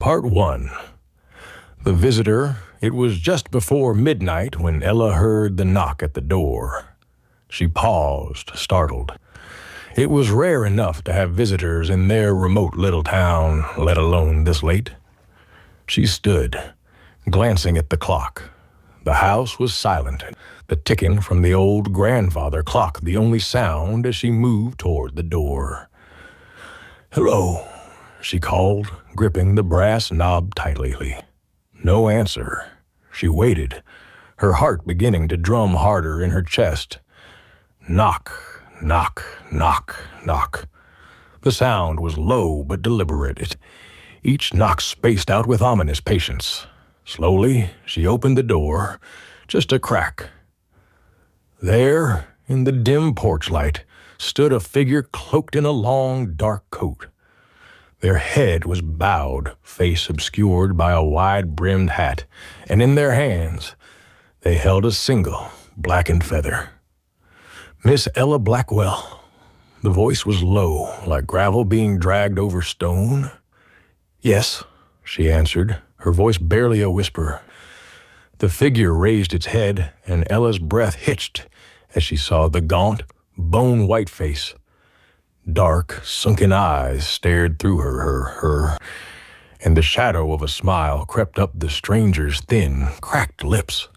Part 1. The visitor. It was just before midnight when Ella heard the knock at the door. She paused, startled. It was rare enough to have visitors in their remote little town, let alone this late. She stood, glancing at the clock. The house was silent, the ticking from the old grandfather clock the only sound as she moved toward the door. "Hello," she called, gripping the brass knob tightly. No answer. She waited, her heart beginning to drum harder in her chest. Knock, knock, knock, knock. The sound was low but deliberate. Each knock spaced out with ominous patience. Slowly, she opened the door, just a crack. There, in the dim porch light, stood a figure cloaked in a long, dark coat. Their head was bowed, face obscured by a wide-brimmed hat, and in their hands they held a single blackened feather. "Miss Ella Blackwell." The voice was low, like gravel being dragged over stone. "Yes," she answered, her voice barely a whisper. The figure raised its head, and Ella's breath hitched as she saw the gaunt, bone-white face. Dark, sunken eyes stared through her, and the shadow of a smile crept up the stranger's thin, cracked lips.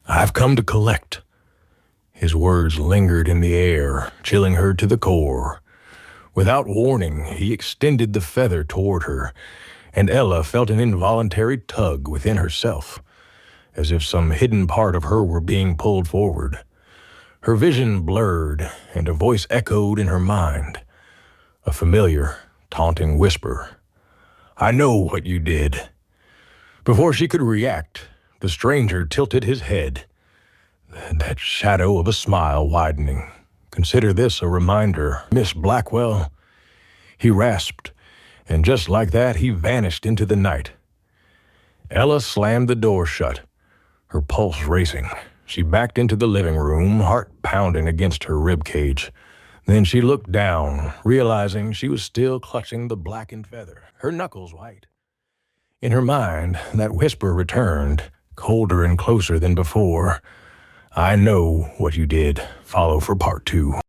"I've come to collect." His words lingered in the air, chilling her to the core. Without warning, he extended the feather toward her, and Ella felt an involuntary tug within herself, as if some hidden part of her were being pulled forward. Her vision blurred, and a voice echoed in her mind. A familiar, taunting whisper. "I know what you did." Before she could react, the stranger tilted his head, that shadow of a smile widening. "Consider this a reminder, Miss Blackwell." He rasped, and just like that, he vanished into the night. Ella slammed the door shut, her pulse racing. She backed into the living room, heart pounding against her ribcage. Then she looked down, realizing she was still clutching the blackened feather, her knuckles white. In her mind, that whisper returned, colder and closer than before. "I know what you did. Follow for part 2.